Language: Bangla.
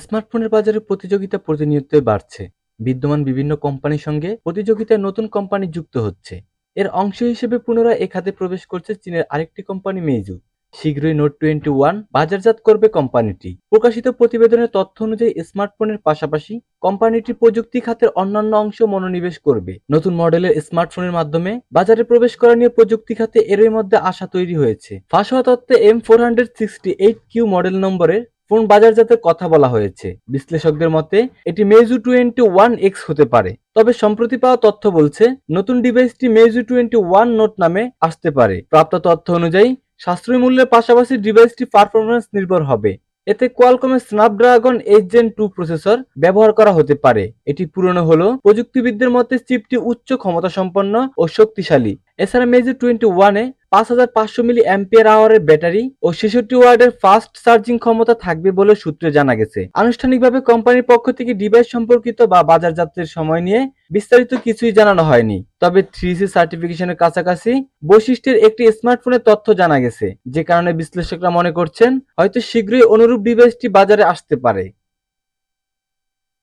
স্মার্টফোনের বাজারে প্রতিযোগিতা প্রতিনিয়তই বাড়ছে। বিদ্যমান বিভিন্ন কোম্পানির সঙ্গে প্রতিযোগিতায় নতুন কোম্পানি যুক্ত হচ্ছে। এর অংশ হিসেবে পুনরায় এ খাতে প্রবেশ করছে চীনের আরেকটি কোম্পানি মেইজু। শীঘ্রই নোট 21 বাজারজাত করবে কোম্পানিটি। প্রকাশিত প্রতিবেদনের তথ্য অনুযায়ী স্মার্টফোনের পাশাপাশি কোম্পানিটি প্রযুক্তি খাতের অন্যান্য অংশ মনোনিবেশ করবে। নতুন মডেলের স্মার্টফোনের মাধ্যমে বাজারে প্রবেশ করা নিয়ে প্রযুক্তি খাতে এরই মধ্যে আশা তৈরি হয়েছে। ফাঁস হওয়া তথ্যে M468Q মডেল নম্বরের ফোন বাজারজাতের কথা বলা হয়েছে। বিশ্লেষকদের মতে এটি মেইজু 21X হতে পারে। তবে সম্প্রতি পাওয়া তথ্য বলছে নতুন ডিভাইসটি মেইজু 21 নোট নামে আসতে পারে। প্রাপ্ত তথ্য অনুযায়ী সাশ্রয়ী মূল্যের পাশাপাশি ডিভাইসটি পারফরম্যান্স নির্ভর হবে। এতে কোয়ালকমের স্ন্যাপড্রাগন 8 Gen 2 প্রসেসর ব্যবহার করা হতে পারে। এটি পুরনো হলেও প্রযুক্তিবিদদের মতে চিপটি উচ্চ ক্ষমতাসম্পন্ন ও শক্তিশালী। এছাড়া মেইজু 21-এ 5500 মিলি অ্যাম্পিয়ার আওয়ারের ব্যাটারি ও 66 ওয়াটের ফাস্ট চার্জিং ক্ষমতা থাকবে বলে সূত্রে জানা গেছে। আনুষ্ঠানিকভাবে কোম্পানির পক্ষ থেকে ডিভাইস সম্পর্কিত বা বাজারজাতের সময় নিয়ে বিস্তারিত কিছুই জানানো হয়নি। তবে 3C সার্টিফিকেশনের কাছাকাছি বৈশিষ্ট্যের একটি স্মার্টফোনের তথ্য জানা গেছে, যে কারণে বিশ্লেষকরা মনে করছেন হয়তো শীঘ্রই অনুরূপ ডিভাইসটি বাজারে আসতে পারে।